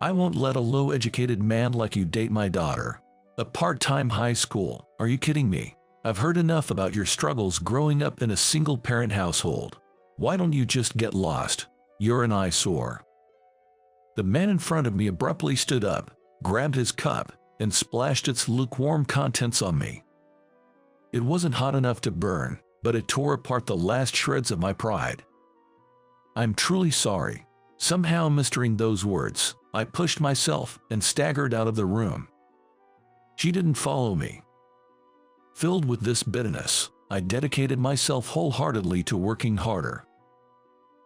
I won't let a low-educated man like you date my daughter. A part-time high school? Are you kidding me? I've heard enough about your struggles growing up in a single-parent household. Why don't you just get lost? You're an eyesore." The man in front of me abruptly stood up, grabbed his cup, and splashed its lukewarm contents on me. It wasn't hot enough to burn, but it tore apart the last shreds of my pride. "I'm truly sorry." Somehow mastering those words, I pushed myself and staggered out of the room. She didn't follow me. Filled with this bitterness, I dedicated myself wholeheartedly to working harder.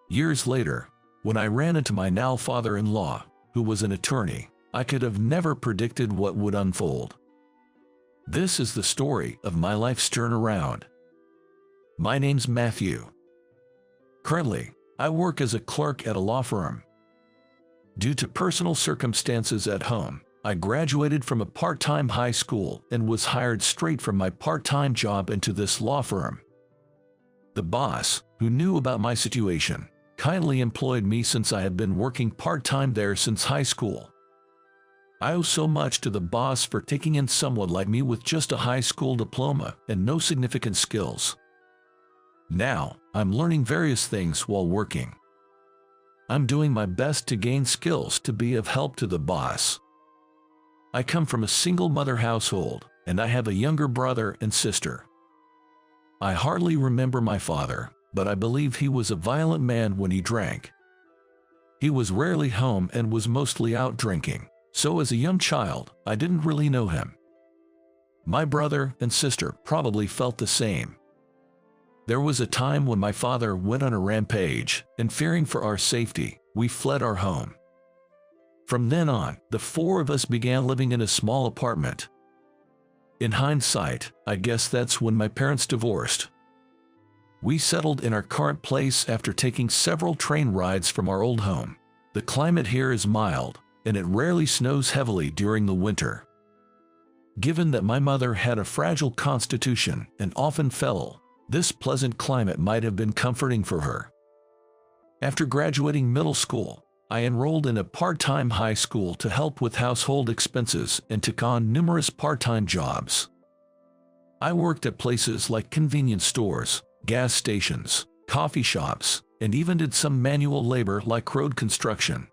Years later, when I ran into my now father-in-law, who was an attorney, I could have never predicted what would unfold. This is the story of my life's turnaround. My name's Matthew. Currently, I work as a clerk at a law firm. Due to personal circumstances at home, I graduated from a part-time high school and was hired straight from my part-time job into this law firm. The boss, who knew about my situation, kindly employed me since I had been working part-time there since high school. I owe so much to the boss for taking in someone like me with just a high school diploma and no significant skills. Now, I'm learning various things while working. I'm doing my best to gain skills to be of help to the boss. I come from a single mother household, and I have a younger brother and sister. I hardly remember my father, but I believe he was a violent man when he drank. He was rarely home and was mostly out drinking, so as a young child, I didn't really know him. My brother and sister probably felt the same. There was a time when my father went on a rampage, and fearing for our safety, we fled our home. From then on, the four of us began living in a small apartment. In hindsight, I guess that's when my parents divorced. We settled in our current place after taking several train rides from our old home. The climate here is mild, and it rarely snows heavily during the winter. Given that my mother had a fragile constitution and often fell ill, this pleasant climate might have been comforting for her. After graduating middle school, I enrolled in a part-time high school to help with household expenses and took on numerous part-time jobs. I worked at places like convenience stores, gas stations, coffee shops, and even did some manual labor like road construction.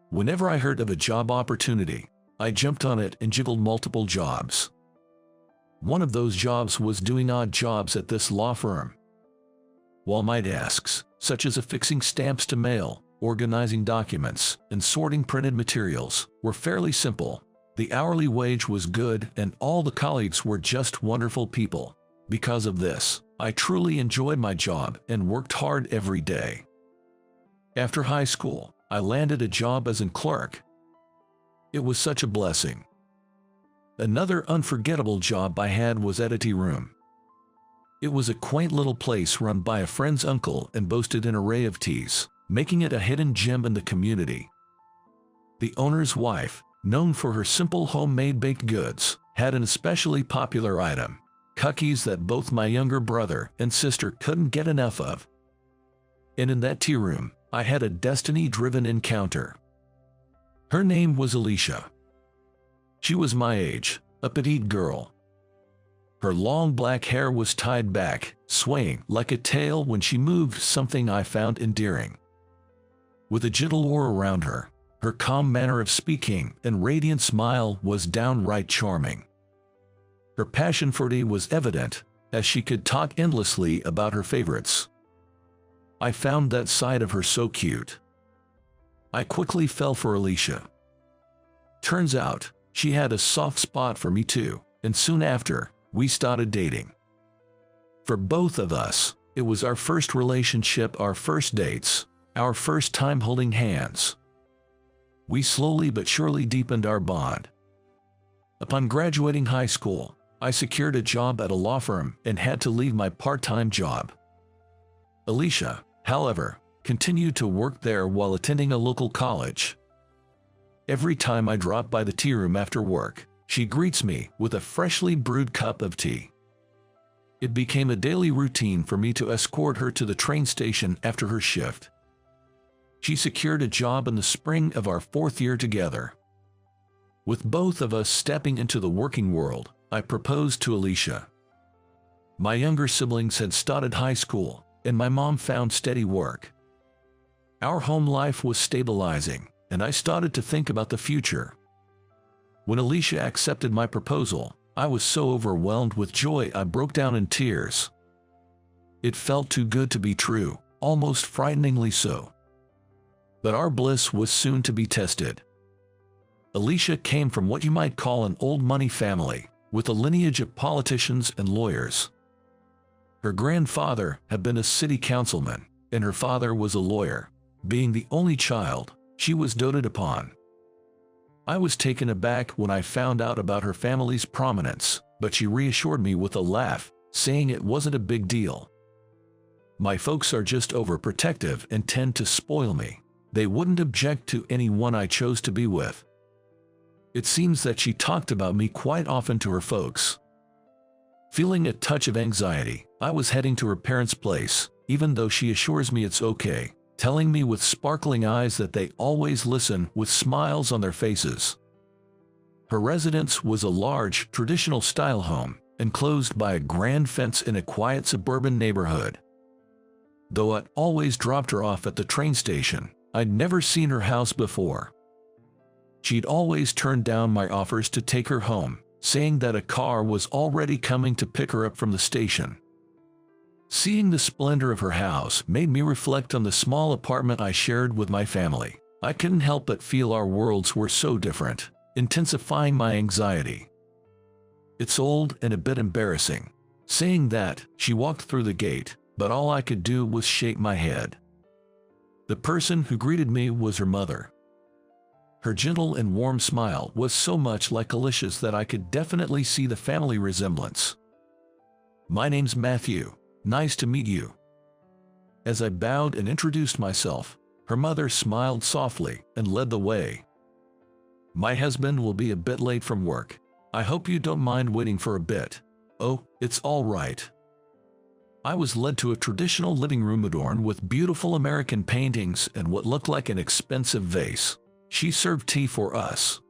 Whenever I heard of a job opportunity, I jumped on it and juggled multiple jobs. One of those jobs was doing odd jobs at this law firm. While my tasks, such as affixing stamps to mail, organizing documents, and sorting printed materials, were fairly simple, the hourly wage was good and all the colleagues were just wonderful people. Because of this, I truly enjoyed my job and worked hard every day. After high school, I landed a job as a clerk. It was such a blessing. Another unforgettable job I had was at a tea room. It was a quaint little place run by a friend's uncle and boasted an array of teas, making it a hidden gem in the community. The owner's wife, known for her simple homemade baked goods, had an especially popular item, cookies that both my younger brother and sister couldn't get enough of. And in that tea room, I had a destiny-driven encounter. Her name was Alicia. She was my age, a petite girl. Her long black hair was tied back, swaying like a tail when she moved, something I found endearing. With a gentle aura around her, her calm manner of speaking and radiant smile was downright charming. Her passion for tea was evident, as she could talk endlessly about her favorites. I found that side of her so cute. I quickly fell for Alicia. Turns out, she had a soft spot for me too, and soon after, we started dating. For both of us, it was our first relationship, our first dates, our first time holding hands. We slowly but surely deepened our bond. Upon graduating high school, I secured a job at a law firm and had to leave my part-time job. Alicia, however, continued to work there while attending a local college. Every time I drop by the tea room after work, she greets me with a freshly brewed cup of tea. It became a daily routine for me to escort her to the train station after her shift. She secured a job in the spring of our 4th year together. With both of us stepping into the working world, I proposed to Alicia. My younger siblings had started high school, and my mom found steady work. Our home life was stabilizing, and I started to think about the future. When Alicia accepted my proposal, I was so overwhelmed with joy I broke down in tears. It felt too good to be true, almost frighteningly so. But our bliss was soon to be tested. Alicia came from what you might call an old money family, with a lineage of politicians and lawyers. Her grandfather had been a city councilman, and her father was a lawyer. Being the only child, she was doted upon. I was taken aback when I found out about her family's prominence, but she reassured me with a laugh, saying it wasn't a big deal. My folks are just overprotective and tend to spoil me. They wouldn't object to anyone I chose to be with. It seems that she talked about me quite often to her folks. Feeling a touch of anxiety, I was heading to her parents' place, even though she assures me it's okay, telling me with sparkling eyes that they always listen with smiles on their faces. Her residence was a large, traditional-style home, enclosed by a grand fence in a quiet suburban neighborhood. Though I'd always dropped her off at the train station, I'd never seen her house before. She'd always turned down my offers to take her home, saying that a car was already coming to pick her up from the station. Seeing the splendor of her house made me reflect on the small apartment I shared with my family. I couldn't help but feel our worlds were so different, intensifying my anxiety. It's old and a bit embarrassing. Saying that, she walked through the gate, but all I could do was shake my head. The person who greeted me was her mother. Her gentle and warm smile was so much like Alicia's that I could definitely see the family resemblance. "My name's Matthew. Nice to meet you." As I bowed and introduced myself, her mother smiled softly and led the way. "My husband will be a bit late from work. I hope you don't mind waiting for a bit." "Oh, it's all right." I was led to a traditional living room adorned with beautiful American paintings and what looked like an expensive vase. She served tea for us.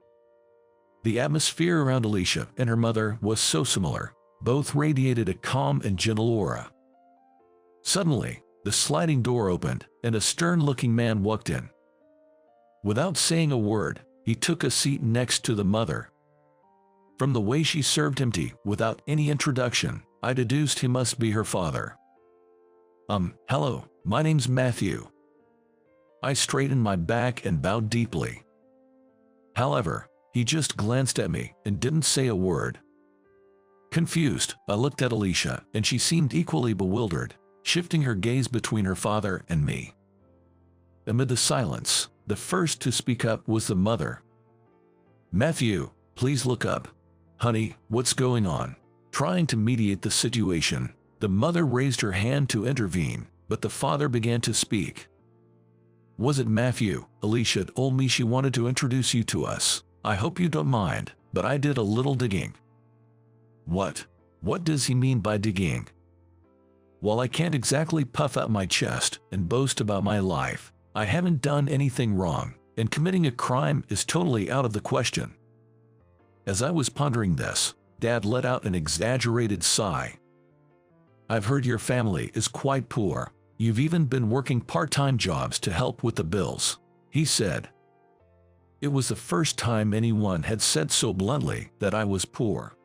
The atmosphere around Alicia and her mother was so similar. Both radiated a calm and gentle aura. Suddenly, the sliding door opened, and a stern-looking man walked in. Without saying a word, he took a seat next to the mother. From the way she served him tea without any introduction, I deduced he must be her father. Hello, my name's Matthew." I straightened my back and bowed deeply. However, he just glanced at me and didn't say a word. Confused, I looked at Alicia, and she seemed equally bewildered, shifting her gaze between her father and me. Amid the silence, the first to speak up was the mother. "Matthew, please look up. Honey, what's going on?" Trying to mediate the situation, the mother raised her hand to intervene, but the father began to speak. "Was it Matthew? Alicia told me she wanted to introduce you to us. I hope you don't mind, but I did a little digging." "What? What does he mean by digging?" "While I can't exactly puff out my chest and boast about my life, I haven't done anything wrong, and committing a crime is totally out of the question." As I was pondering this, Dad let out an exaggerated sigh. "I've heard your family is quite poor. You've even been working part-time jobs to help with the bills," he said. It was the first time anyone had said so bluntly that I was poor.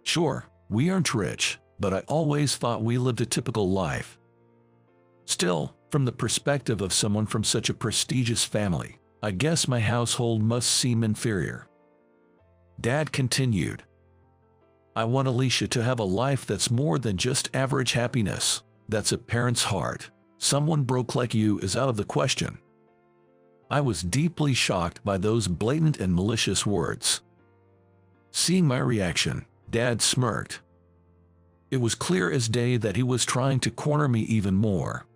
Sure, we aren't rich, but I always thought we lived a typical life. Still, from the perspective of someone from such a prestigious family, I guess my household must seem inferior. Dad continued, "I want Alicia to have a life that's more than just average happiness. That's a parent's heart. Someone broke like you is out of the question." I was deeply shocked by those blatant and malicious words. Seeing my reaction, Dad smirked. It was clear as day that he was trying to corner me even more.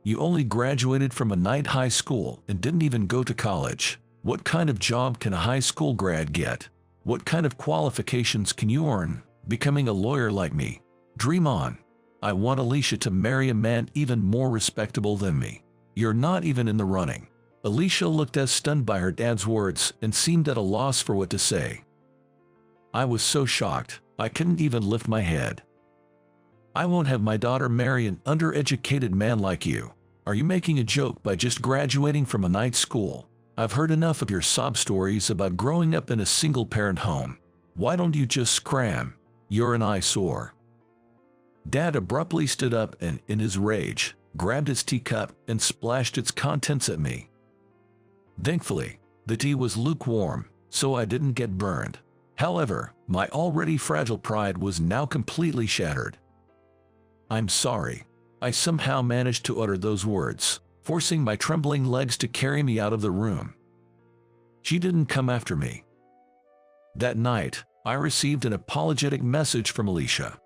"You only graduated from a night high school and didn't even go to college. What kind of job can a high school grad get? What kind of qualifications can you earn? Becoming a lawyer like me? Dream on. I want Alicia to marry a man even more respectable than me." You're not even in the running." Alicia looked as stunned by her dad's words and seemed at a loss for what to say. I was so shocked, I couldn't even lift my head. "I won't have my daughter marry an undereducated man like you. Are you making a joke by just graduating from a night school? I've heard enough of your sob stories about growing up in a single-parent home. Why don't you just scram? You're an eyesore." Dad abruptly stood up and, in his rage, grabbed his teacup and splashed its contents at me. Thankfully, the tea was lukewarm, so I didn't get burned. However, my already fragile pride was now completely shattered. "I'm sorry." I somehow managed to utter those words, forcing my trembling legs to carry me out of the room. She didn't come after me. That night, I received an apologetic message from Alicia.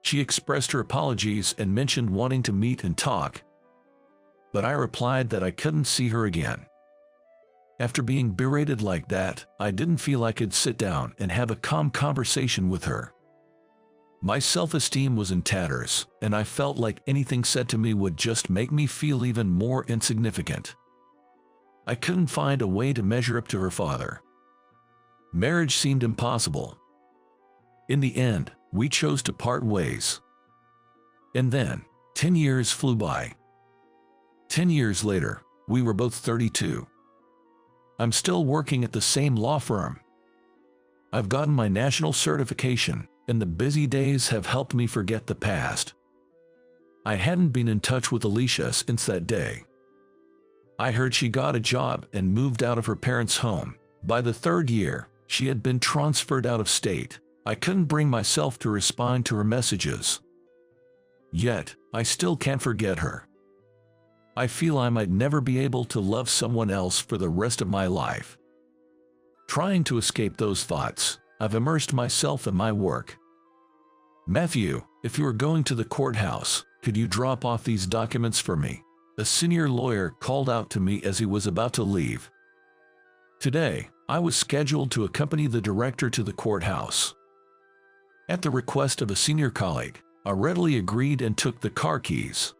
She expressed her apologies and mentioned wanting to meet and talk, but I replied that I couldn't see her again. After being berated like that, I didn't feel I could sit down and have a calm conversation with her. My self-esteem was in tatters, and I felt like anything said to me would just make me feel even more insignificant. I couldn't find a way to measure up to her father. Marriage seemed impossible. In the end, we chose to part ways. And then, 10 years flew by. 10 years later, we were both 32. I'm still working at the same law firm. I've gotten my national certification, and the busy days have helped me forget the past. I hadn't been in touch with Alicia since that day. I heard she got a job and moved out of her parents' home. By the 3rd year, she had been transferred out of state. I couldn't bring myself to respond to her messages. Yet, I still can't forget her. I feel I might never be able to love someone else for the rest of my life. Trying to escape those thoughts, I've immersed myself in my work. "Matthew, if you are going to the courthouse, could you drop off these documents for me?" A senior lawyer called out to me as he was about to leave. Today, I was scheduled to accompany the director to the courthouse. At the request of a senior colleague, I readily agreed and took the car keys.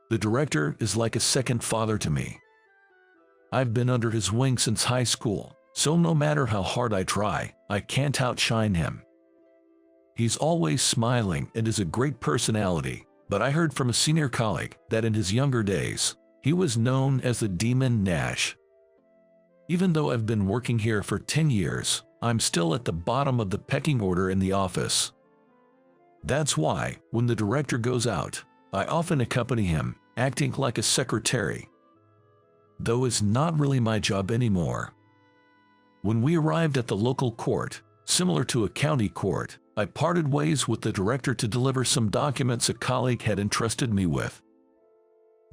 The director is like a second father to me. I've been under his wing since high school, so no matter how hard I try, I can't outshine him. He's always smiling and is a great personality, but I heard from a senior colleague that in his younger days, he was known as the Demon Nash. Even though I've been working here for 10 years, I'm still at the bottom of the pecking order in the office. That's why, when the director goes out, I often accompany him, acting like a secretary. Though it's not really my job anymore. When we arrived at the local court, similar to a county court, I parted ways with the director to deliver some documents a colleague had entrusted me with.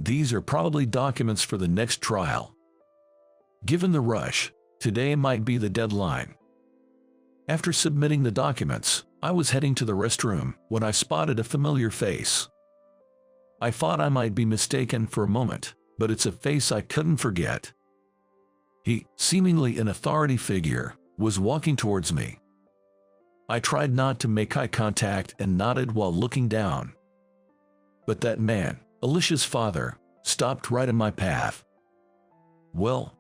These are probably documents for the next trial. Given the rush, today might be the deadline. After submitting the documents, I was heading to the restroom when I spotted a familiar face. I thought I might be mistaken for a moment, but it's a face I couldn't forget. He, seemingly an authority figure, was walking towards me. I tried not to make eye contact and nodded while looking down. But that man, Alicia's father, stopped right in my path. Well,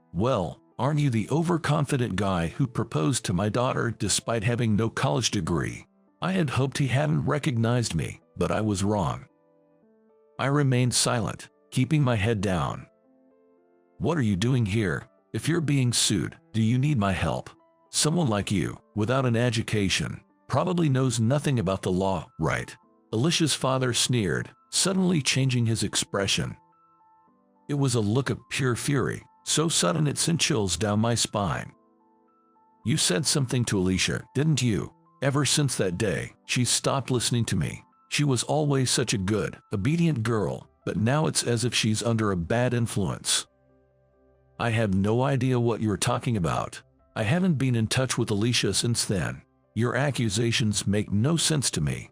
aren't you the overconfident guy who proposed to my daughter despite having no college degree? I had hoped he hadn't recognized me, but I was wrong. I remained silent, keeping my head down. "What are you doing here? If you're being sued, do you need my help? Someone like you, without an education, probably knows nothing about the law, right?" Alicia's father sneered, suddenly changing his expression. It was a look of pure fury, so sudden it sent chills down my spine. "You said something to Alicia, didn't you? Ever since that day, she's stopped listening to me. She was always such a good, obedient girl, but now it's as if she's under a bad influence." "I have no idea what you're talking about. I haven't been in touch with Alicia since then. Your accusations make no sense to me."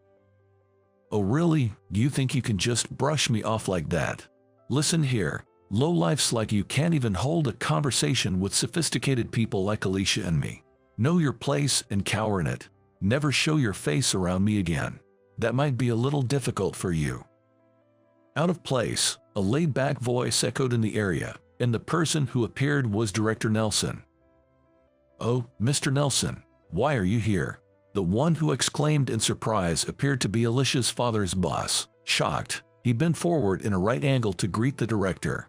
"Oh really? You think you can just brush me off like that? Listen here, lowlifes like you can't even hold a conversation with sophisticated people like Alicia and me. Know your place and cower in it. Never show your face around me again. That might be a little difficult for you." Out of place, a laid-back voice echoed in the area, and the person who appeared was Director Nelson. "Oh, Mr. Nelson, why are you here?" The one who exclaimed in surprise appeared to be Alicia's father's boss. Shocked, he bent forward in a right angle to greet the director.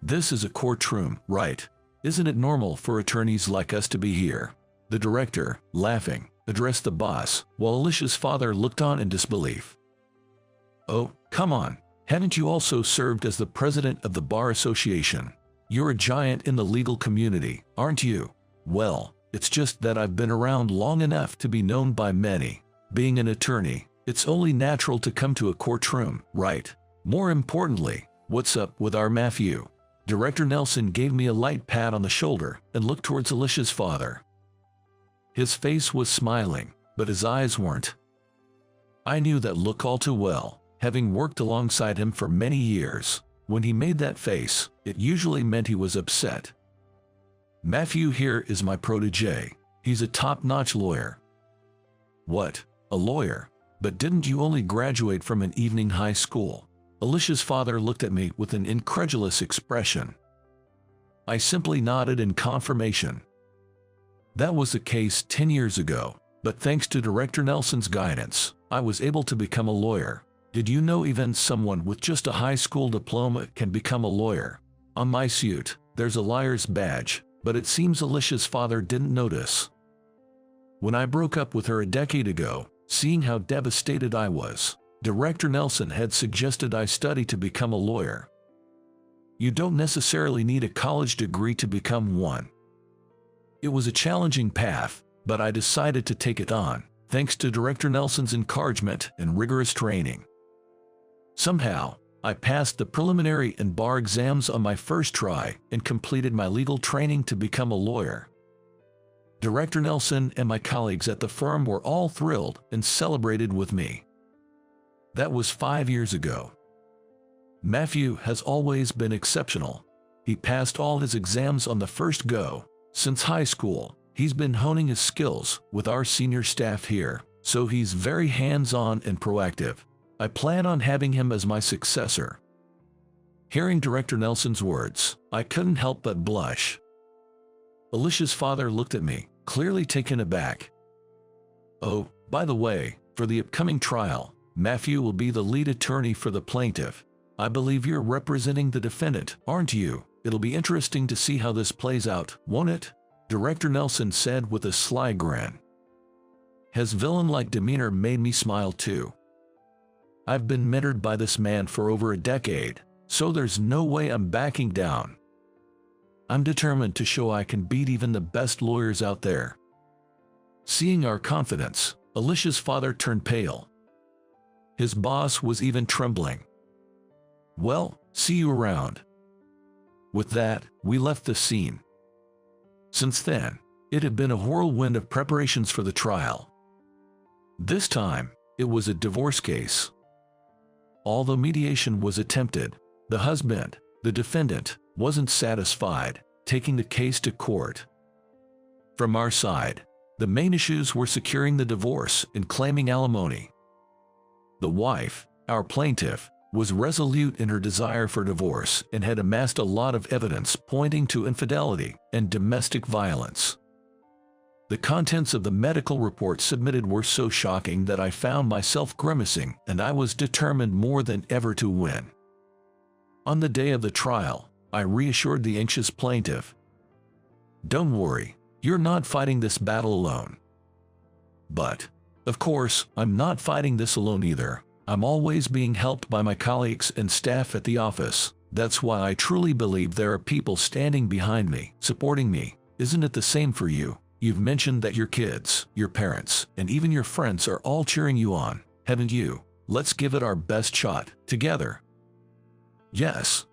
"This is a courtroom, right? Isn't it normal for attorneys like us to be here?" The director, laughing, addressed the boss, while Alicia's father looked on in disbelief. "Oh, come on, haven't you also served as the president of the Bar Association? You're a giant in the legal community, aren't you?" "Well, it's just that I've been around long enough to be known by many. Being an attorney, it's only natural to come to a courtroom, right? More importantly, what's up with our Matthew?" Director Nelson gave me a light pat on the shoulder and looked towards Alicia's father. His face was smiling, but his eyes weren't. I knew that look all too well, having worked alongside him for many years. When he made that face, it usually meant he was upset. "Matthew here is my protege. He's a top-notch lawyer." "What? A lawyer? But didn't you only graduate from an evening high school?" Alicia's father looked at me with an incredulous expression. I simply nodded in confirmation. That was the case 10 years ago, but thanks to Director Nelson's guidance, I was able to become a lawyer. Did you know even someone with just a high school diploma can become a lawyer? On my suit, there's a lawyer's badge, but it seems Alicia's father didn't notice. When I broke up with her a decade ago, seeing how devastated I was, Director Nelson had suggested I study to become a lawyer. You don't necessarily need a college degree to become one. It was a challenging path, but I decided to take it on, thanks to Director Nelson's encouragement and rigorous training. Somehow, I passed the preliminary and bar exams on my first try and completed my legal training to become a lawyer. Director Nelson and my colleagues at the firm were all thrilled and celebrated with me. That was 5 years ago. Matthew has always been exceptional. He passed all his exams on the first go. Since high school, he's been honing his skills with our senior staff here, so he's very hands-on and proactive. I plan on having him as my successor. Hearing Director Nelson's words, I couldn't help but blush. Alicia's father looked at me, clearly taken aback. "Oh, by the way, for the upcoming trial, Matthew will be the lead attorney for the plaintiff. I believe you're representing the defendant, aren't you? It'll be interesting to see how this plays out, won't it?" Director Nelson said with a sly grin. His villain-like demeanor made me smile too. I've been mentored by this man for over a decade, so there's no way I'm backing down. I'm determined to show I can beat even the best lawyers out there. Seeing our confidence, Alicia's father turned pale. His boss was even trembling. "Well, see you around." With that, we left the scene. Since then, it had been a whirlwind of preparations for the trial. This time, it was a divorce case. Although mediation was attempted, the husband, the defendant, wasn't satisfied, taking the case to court. From our side, the main issues were securing the divorce and claiming alimony. The wife, our plaintiff, was resolute in her desire for divorce and had amassed a lot of evidence pointing to infidelity and domestic violence. The contents of the medical report submitted were so shocking that I found myself grimacing, and I was determined more than ever to win. On the day of the trial, I reassured the anxious plaintiff. "Don't worry, you're not fighting this battle alone." But, of course, I'm not fighting this alone either. I'm always being helped by my colleagues and staff at the office. That's why I truly believe there are people standing behind me, supporting me. Isn't it the same for you? You've mentioned that your kids, your parents, and even your friends are all cheering you on, haven't you? Let's give it our best shot, together. Yes.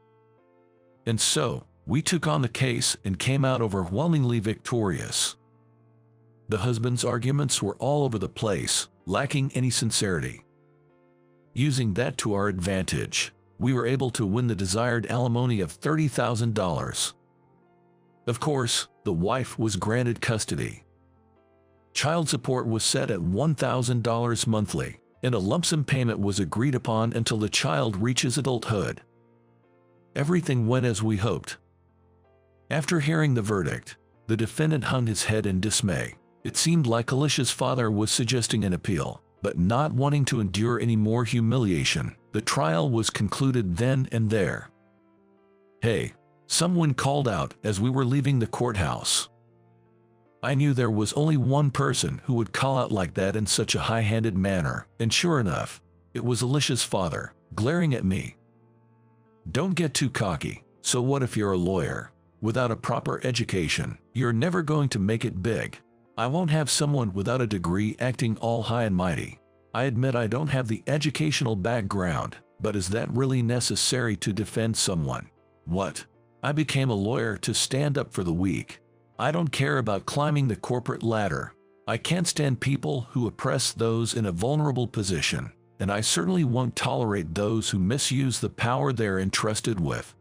And so, we took on the case and came out overwhelmingly victorious. The husband's arguments were all over the place, lacking any sincerity. Using that to our advantage, we were able to win the desired alimony of $30,000. Of course, the wife was granted custody. Child support was set at $1,000 monthly, and a lump sum payment was agreed upon until the child reaches adulthood. Everything went as we hoped. After hearing the verdict, the defendant hung his head in dismay. It seemed like Alicia's father was suggesting an appeal, but not wanting to endure any more humiliation. The trial was concluded then and there. "Hey," someone called out as we were leaving the courthouse. I knew there was only one person who would call out like that in such a high-handed manner, and sure enough, it was Alicia's father, glaring at me. "Don't get too cocky. So what if you're a lawyer? Without a proper education, you're never going to make it big. I won't have someone without a degree acting all high and mighty. I admit I don't have the educational background, but is that really necessary to defend someone? What? I became a lawyer to stand up for the weak. I don't care about climbing the corporate ladder. I can't stand people who oppress those in a vulnerable position, and I certainly won't tolerate those who misuse the power they're entrusted with."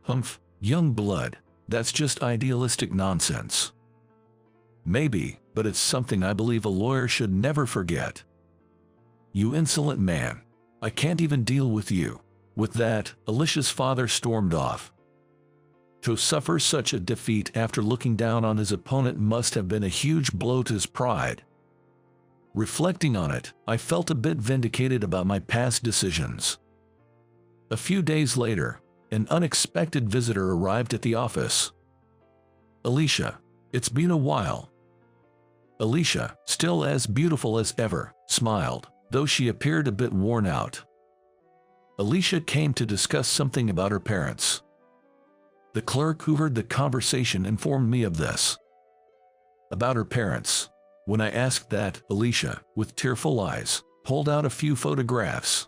Humph, young blood, that's just idealistic nonsense. Maybe, but it's something I believe a lawyer should never forget. "You insolent man. I can't even deal with you." With that, Alicia's father stormed off. To suffer such a defeat after looking down on his opponent must have been a huge blow to his pride. Reflecting on it, I felt a bit vindicated about my past decisions. A few days later, an unexpected visitor arrived at the office. "Alicia, it's been a while." Alicia, still as beautiful as ever, smiled, though she appeared a bit worn out. Alicia came to discuss something about her parents. The clerk who heard the conversation informed me of this. About her parents. When I asked that, Alicia, with tearful eyes, pulled out a few photographs.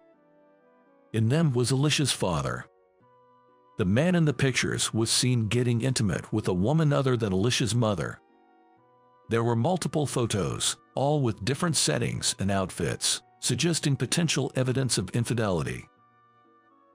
In them was Alicia's father. The man in the pictures was seen getting intimate with a woman other than Alicia's mother. There were multiple photos, all with different settings and outfits, suggesting potential evidence of infidelity.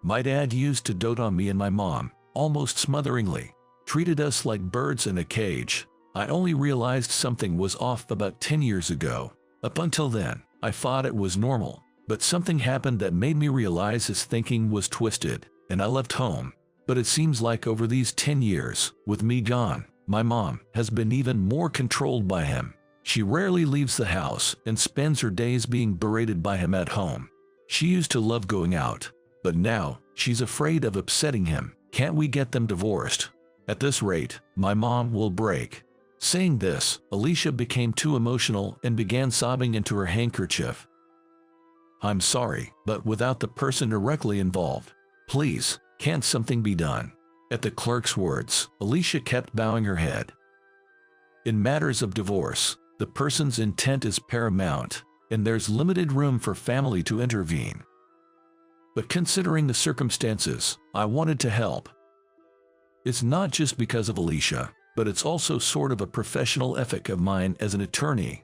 My dad used to dote on me and my mom, almost smotheringly, treated us like birds in a cage. I only realized something was off about 10 years ago. Up until then, I thought it was normal, but something happened that made me realize his thinking was twisted, and I left home. But it seems like over these 10 years, with me gone, my mom has been even more controlled by him. She rarely leaves the house and spends her days being berated by him at home. She used to love going out, but now she's afraid of upsetting him. Can't we get them divorced? At this rate, my mom will break. Saying this, Alicia became too emotional and began sobbing into her handkerchief. I'm sorry, but without the person directly involved, please, can't something be done? At the clerk's words, Alicia kept bowing her head. In matters of divorce, the person's intent is paramount, and there's limited room for family to intervene. But considering the circumstances, I wanted to help. It's not just because of Alicia, but it's also sort of a professional ethic of mine as an attorney.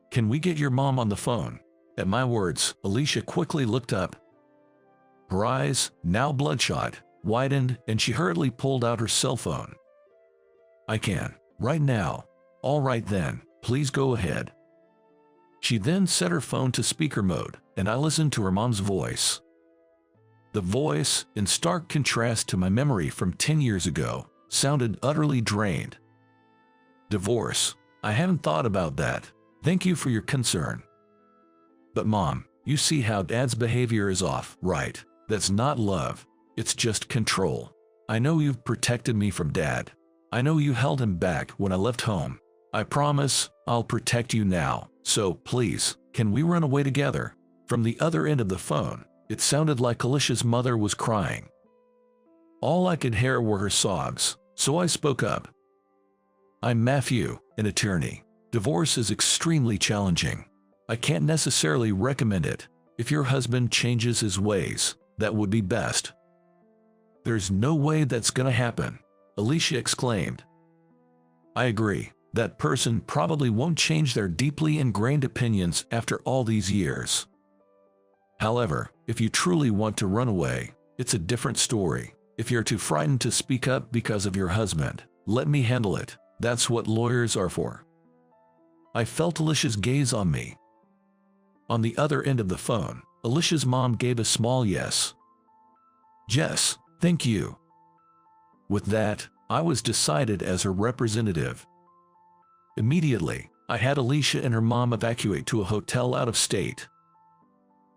Can we get your mom on the phone? At my words, Alicia quickly looked up. Her eyes, now bloodshot, widened, and she hurriedly pulled out her cell phone. I can, right now. All right then, please go ahead. She then set her phone to speaker mode, and I listened to her mom's voice. The voice, in stark contrast to my memory from 10 years ago, sounded utterly drained. Divorce? I haven't thought about that. Thank you for your concern. But Mom, you see how Dad's behavior is off, right? That's not love. It's just control. I know you've protected me from Dad. I know you held him back when I left home. I promise I'll protect you now. So please, can we run away together? From the other end of the phone, it sounded like Alicia's mother was crying. All I could hear were her sobs, so I spoke up. I'm Matthew, an attorney. Divorce is extremely challenging. I can't necessarily recommend it. If your husband changes his ways, that would be best. There's no way that's gonna happen, Alicia exclaimed. I agree. That person probably won't change their deeply ingrained opinions after all these years. However, if you truly want to run away, it's a different story. If you're too frightened to speak up because of your husband, let me handle it. That's what lawyers are for. I felt Alicia's gaze on me. On the other end of the phone, Alicia's mom gave a small yes. Jess, thank you. With that, I was decided as her representative. Immediately, I had Alicia and her mom evacuate to a hotel out of state,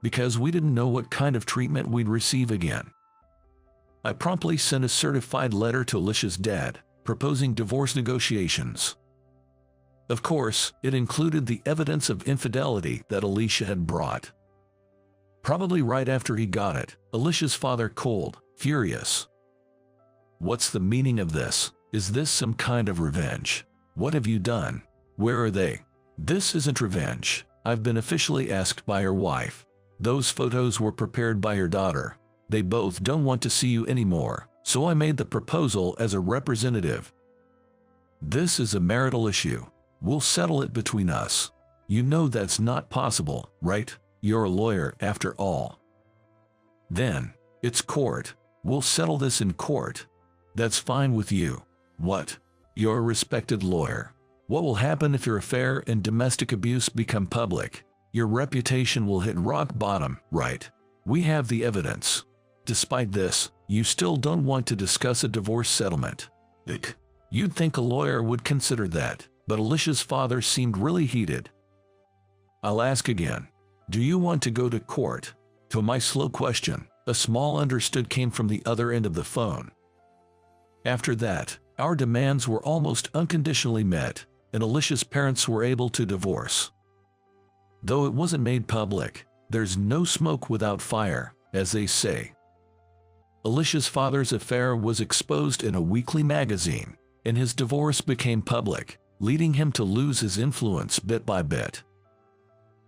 because we didn't know what kind of treatment we'd receive again. I promptly sent a certified letter to Alicia's dad, proposing divorce negotiations. Of course, it included the evidence of infidelity that Alicia had brought. Probably right after he got it, Alicia's father called, furious. What's the meaning of this? Is this some kind of revenge? What have you done? Where are they? This isn't revenge. I've been officially asked by her wife. Those photos were prepared by her daughter. They both don't want to see you anymore, so I made the proposal as a representative. This is a marital issue. We'll settle it between us. You know that's not possible, right? You're a lawyer after all. Then, it's court. We'll settle this in court. That's fine with you. What? You're a respected lawyer. What will happen if your affair and domestic abuse become public? Your reputation will hit rock bottom, right? We have the evidence. Despite this, you still don't want to discuss a divorce settlement. You'd think a lawyer would consider that, but Alicia's father seemed really heated. I'll ask again. Do you want to go to court? To my slow question, a small understood came from the other end of the phone. After that, our demands were almost unconditionally met, and Alicia's parents were able to divorce. Though it wasn't made public, there's no smoke without fire, as they say. Alicia's father's affair was exposed in a weekly magazine, and his divorce became public, leading him to lose his influence bit by bit.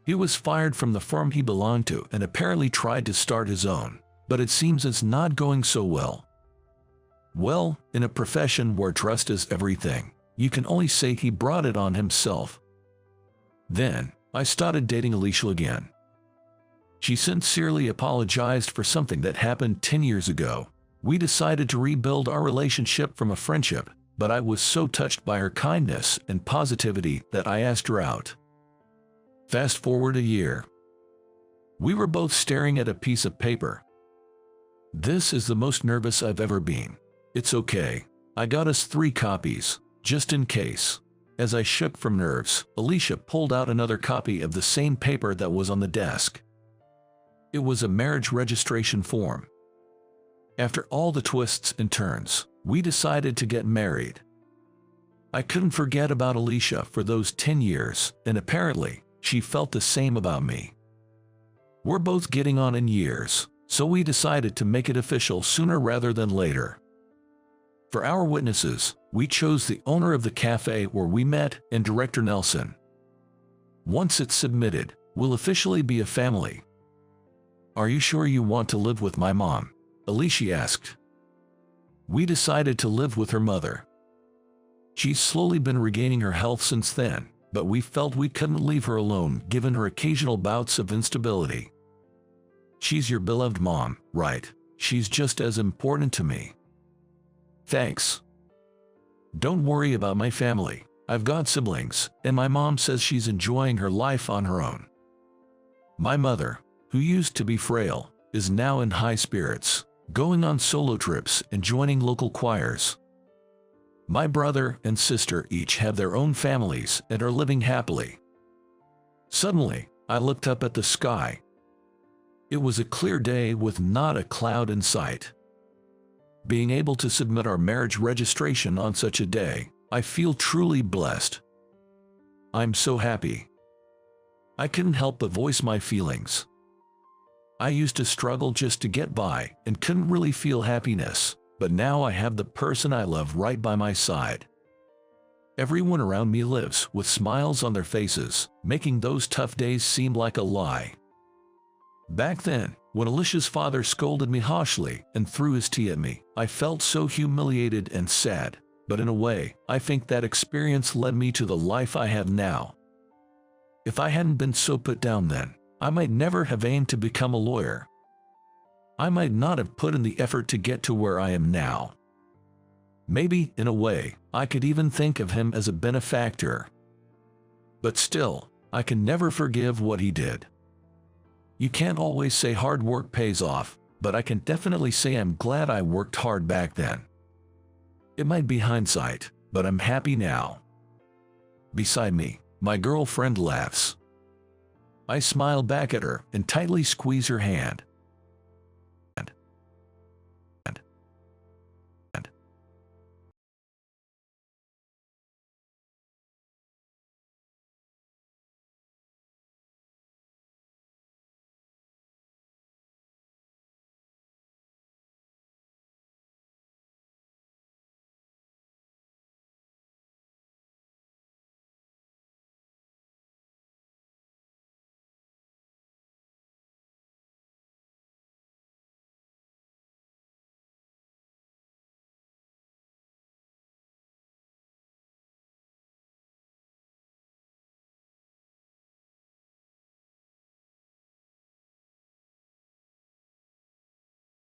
He was fired from the firm he belonged to and apparently tried to start his own, but it seems it's not going so well. Well, in a profession where trust is everything, you can only say he brought it on himself. Then, I started dating Alicia again. She sincerely apologized for something that happened 10 years ago. We decided to rebuild our relationship from a friendship, but I was so touched by her kindness and positivity that I asked her out. Fast forward a year. We were both staring at a piece of paper. This is the most nervous I've ever been. It's okay. I got us 3 copies, just in case. As I shook from nerves, Alicia pulled out another copy of the same paper that was on the desk. It was a marriage registration form. After all the twists and turns, we decided to get married. I couldn't forget about Alicia for those 10 years, and apparently, she felt the same about me. We're both getting on in years, so we decided to make it official sooner rather than later. For our witnesses, we chose the owner of the cafe where we met and Director Nelson. Once it's submitted, we'll officially be a family. Are you sure you want to live with my mom? Alicia asked. We decided to live with her mother. She's slowly been regaining her health since then, but we felt we couldn't leave her alone given her occasional bouts of instability. She's your beloved mom, right? She's just as important to me. Thanks. Don't worry about my family. I've got siblings, and my mom says she's enjoying her life on her own. My mother, who used to be frail, is now in high spirits, going on solo trips and joining local choirs. My brother and sister each have their own families and are living happily. Suddenly, I looked up at the sky. It was a clear day with not a cloud in sight. Being able to submit our marriage registration on such a day, I feel truly blessed. I'm so happy. I couldn't help but voice my feelings. I used to struggle just to get by and couldn't really feel happiness, but now I have the person I love right by my side. Everyone around me lives with smiles on their faces, making those tough days seem like a lie. Back then, when Alicia's father scolded me harshly and threw his tea at me, I felt so humiliated and sad, but in a way, I think that experience led me to the life I have now. If I hadn't been so put down then, I might never have aimed to become a lawyer. I might not have put in the effort to get to where I am now. Maybe, in a way, I could even think of him as a benefactor. But still, I can never forgive what he did. You can't always say hard work pays off, but I can definitely say I'm glad I worked hard back then. It might be hindsight, but I'm happy now. Beside me, my girlfriend laughs. I smile back at her and tightly squeeze her hand.